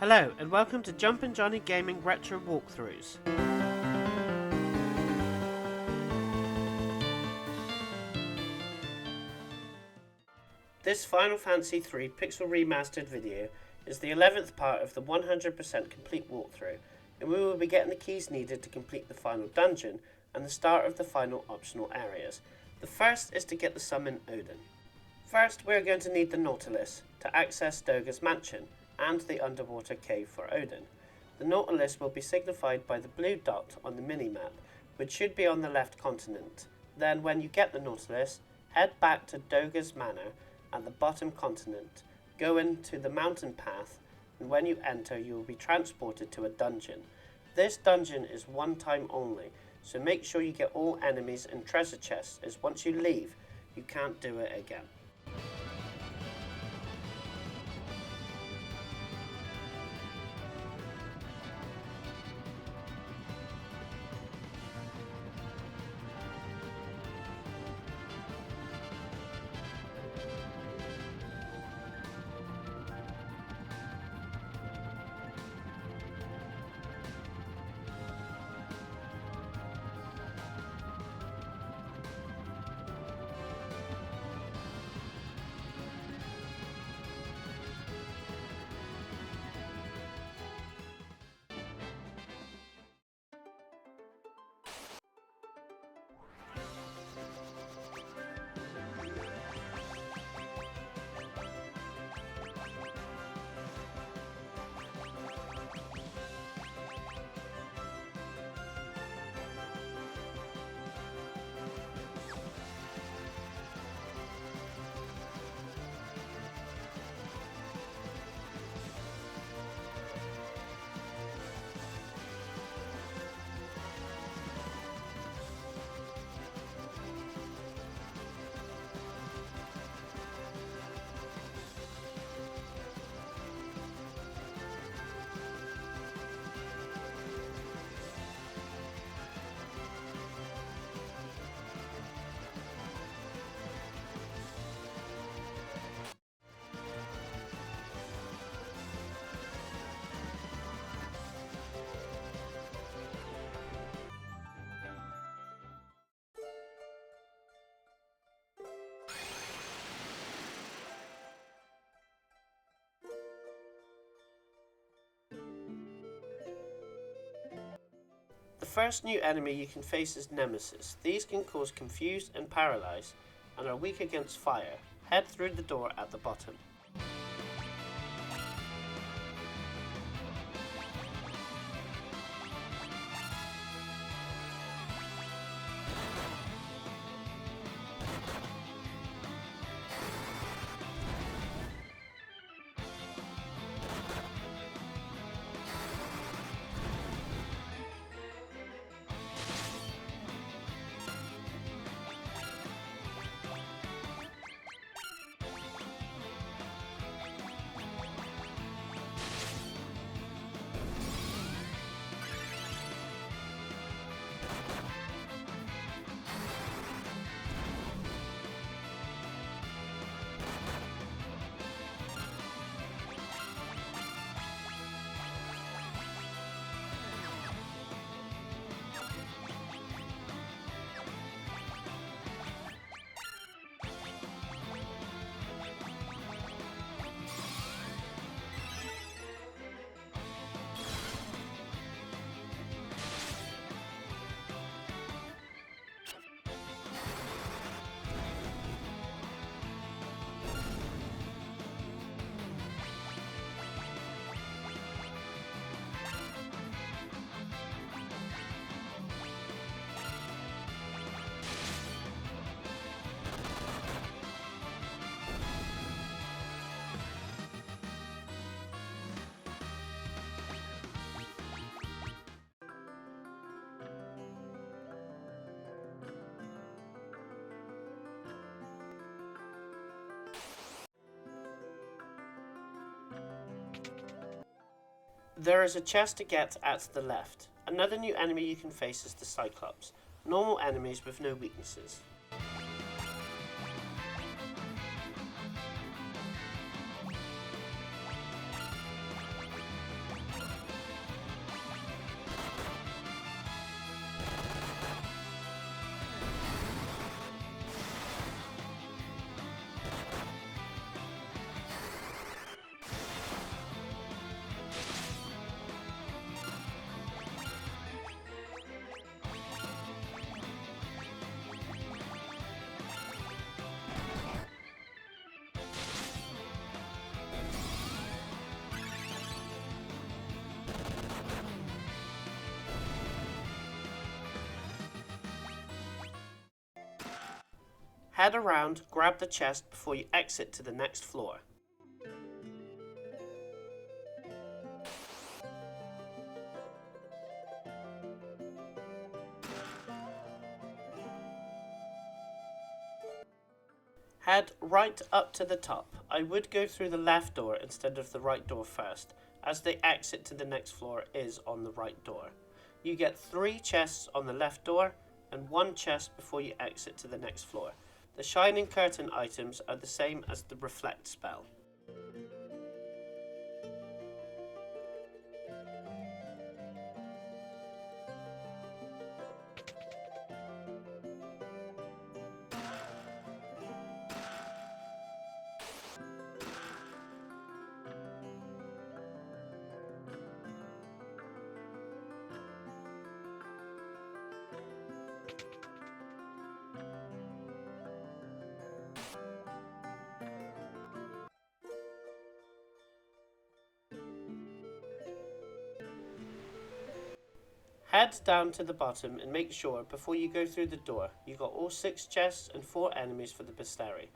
Hello and welcome to Jumpin' Johnny Gaming Retro Walkthroughs. This Final Fantasy III Pixel Remastered video is the 11th part of the 100% complete walkthrough, and we will be getting the keys needed to complete the final dungeon and the start of the final optional areas. The first is to get the summon Odin. First, we are going to need the Nautilus to access Doga's mansion and the underwater cave for Odin. The Nautilus will be signified by the blue dot on the mini-map, which should be on the left continent. Then, when you get the Nautilus, head back to Doga's manor at the bottom continent, go into the mountain path, and when you enter, you will be transported to a dungeon. This dungeon is one time only, so make sure you get all enemies and treasure chests, as once you leave, you can't do it again. The first new enemy you can face is Nemesis. These can cause confuse and paralyze, and are weak against fire. Head through the door at the bottom. There is a chest to get at the left. Another new enemy you can face is the Cyclops. Normal enemies with no weaknesses. Head around, grab the chest before you exit to the next floor. Head right up to the top. I would go through the left door instead of the right door first, as the exit to the next floor is on the right door. You get 3 chests on the left door and 1 chest before you exit to the next floor. The Shining Curtain items are the same as the Reflect spell. Head down to the bottom and make sure before you go through the door you got all 6 chests and 4 enemies for the bestiary.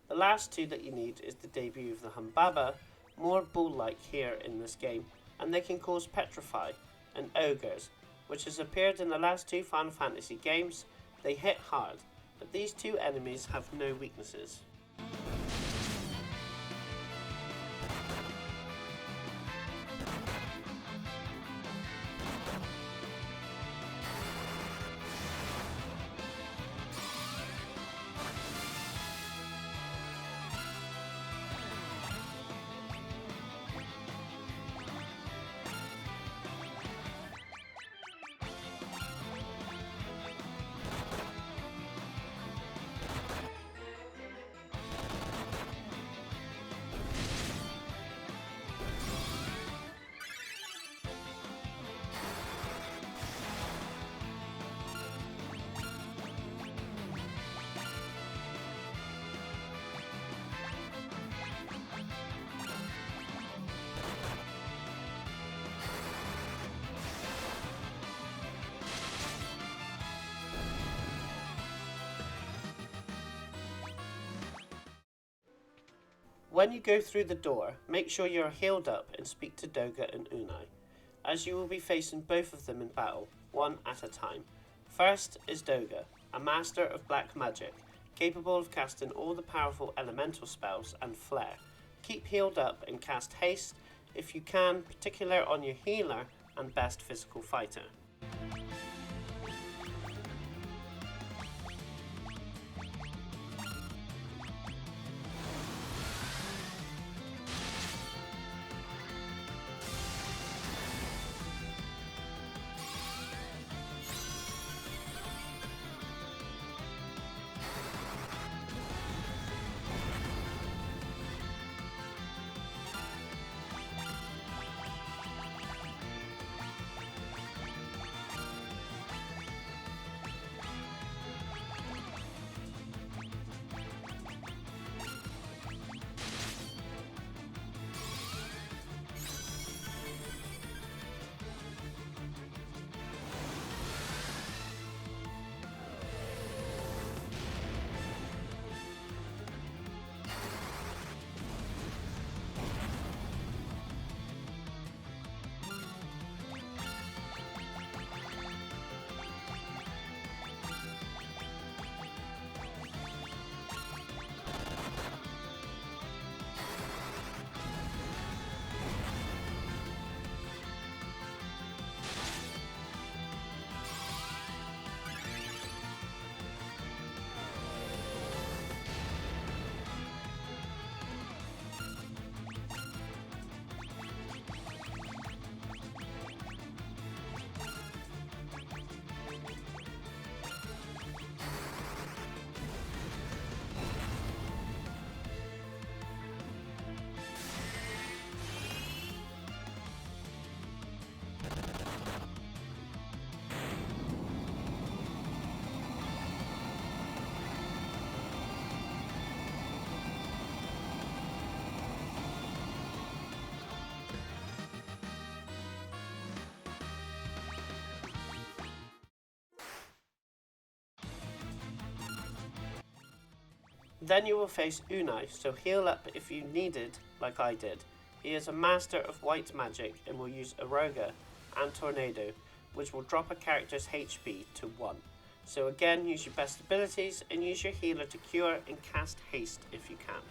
The last 2 that you need is the debut of the Humbaba, more bull-like here in this game, and they can cause petrify, and ogres, which has appeared in the last 2 Final Fantasy games. They hit hard, but these 2 enemies have no weaknesses. When you go through the door, make sure you are healed up and speak to Doga and Unai, as you will be facing both of them in battle, one at a time. First is Doga, a master of black magic, capable of casting all the powerful elemental spells and flare. Keep healed up and cast haste if you can, particular on your healer and best physical fighter. Then you will face Unai, so heal up if you needed, like I did. He is a master of white magic and will use Aroga and Tornado, which will drop a character's HP to 1. So again, use your best abilities and use your healer to cure and cast haste if you can.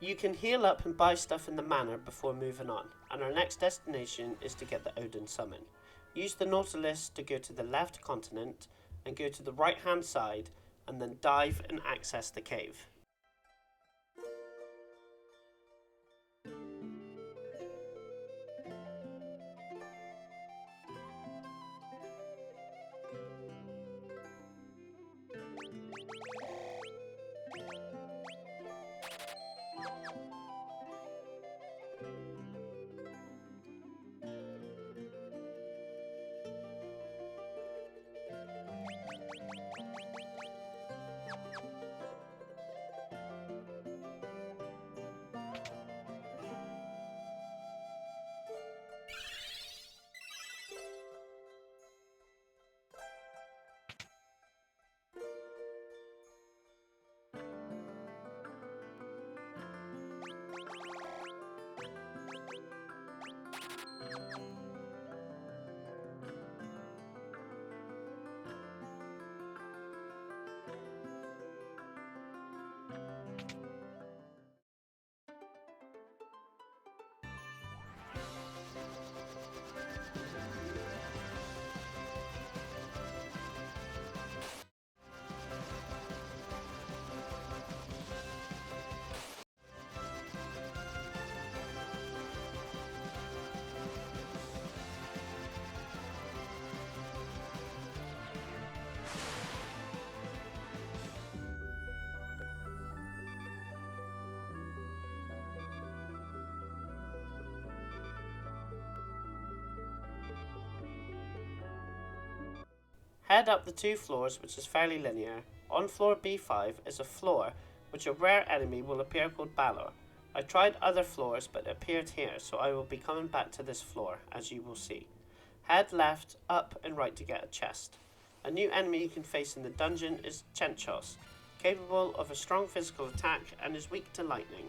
You can heal up and buy stuff in the manor before moving on, and our next destination is to get the Odin summon. Use the Nautilus to go to the left continent and go to the right hand side and then dive and access the cave. Head up the 2 floors, which is fairly linear. On floor B5 is a floor which a rare enemy will appear called Balor. I tried other floors but it appeared here, so I will be coming back to this floor, as you will see. Head left, up and right to get a chest. A new enemy you can face in the dungeon is Chenchos, capable of a strong physical attack and is weak to lightning.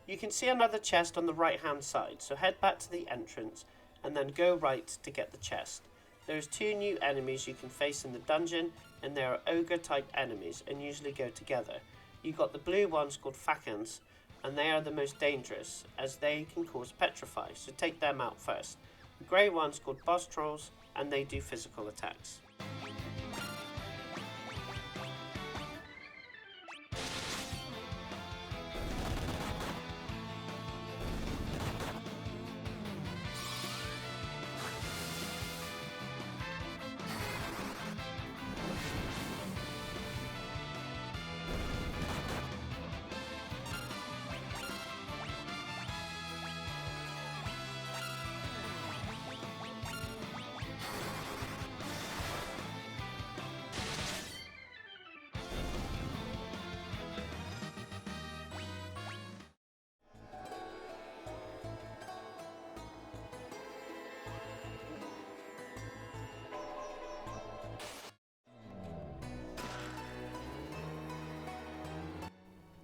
You can see another chest on the right hand side, so head back to the entrance and then go right to get the chest. There's 2 new enemies you can face in the dungeon, and they are ogre type enemies and usually go together. You got the blue ones called Fakans, and they are the most dangerous as they can cause petrify, so take them out first. The grey ones called boss trolls, and they do physical attacks.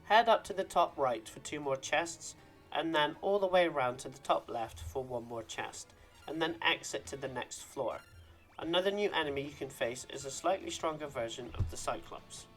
Head up to the top right for 2 more chests, and then all the way around to the top left for 1 more chest, and then exit to the next floor. Another new enemy you can face is a slightly stronger version of the Cyclops.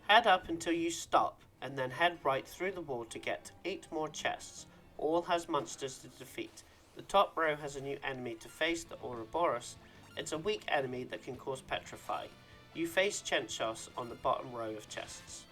Head up until you stop, and then head right through the wall to get 8 more chests. All has monsters to defeat. The top row has a new enemy to face, the Ouroboros. It's a weak enemy that can cause petrify. You face Chenchos on the bottom row of chests.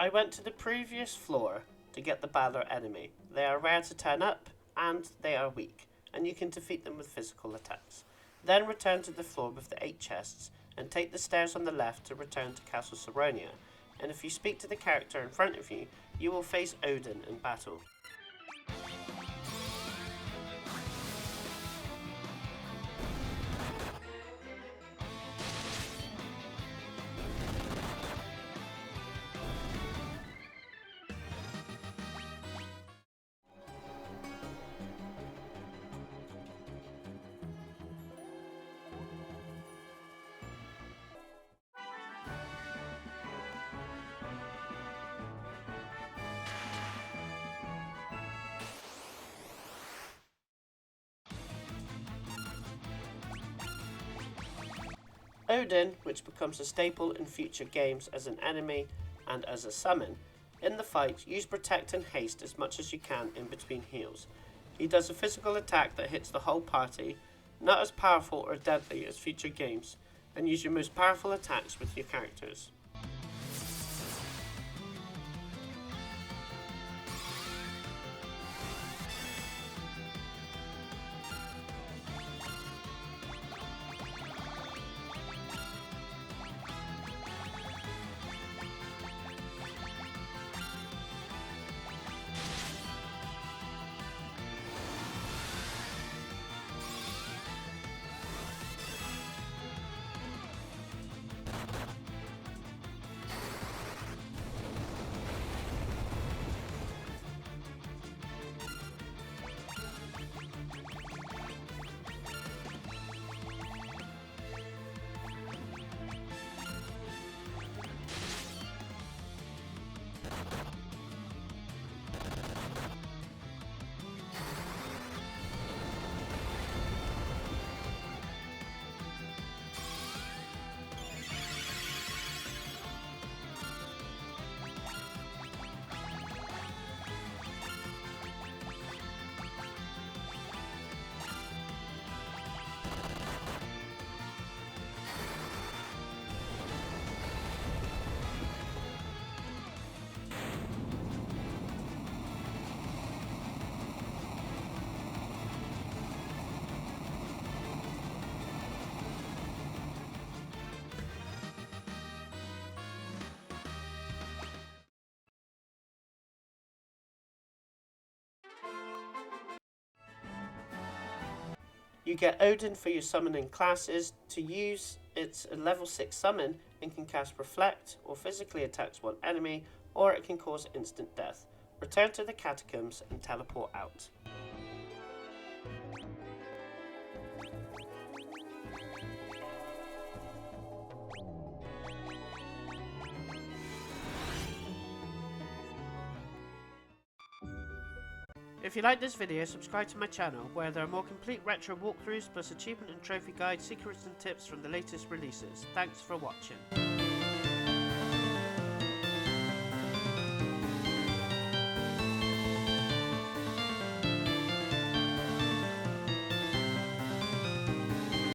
I went to the previous floor to get the Balor enemy. They are rare to turn up, and they are weak, and you can defeat them with physical attacks. Then return to the floor with the 8 chests, and take the stairs on the left to return to Castle Saronia, and if you speak to the character in front of you, you will face Odin in battle. Odin, which becomes a staple in future games as an enemy and as a summon. In the fight, use Protect and Haste as much as you can in between heals. He does a physical attack that hits the whole party, not as powerful or deadly as future games, and use your most powerful attacks with your characters. You get Odin for your summoning classes. To use, it's a level 6 summon and can cast Reflect or physically attacks one enemy, or it can cause instant death. Return to the Catacombs and teleport out. If you like this video, subscribe to my channel, where there are more complete retro walkthroughs plus achievement and trophy guides, secrets and tips from the latest releases. Thanks for watching.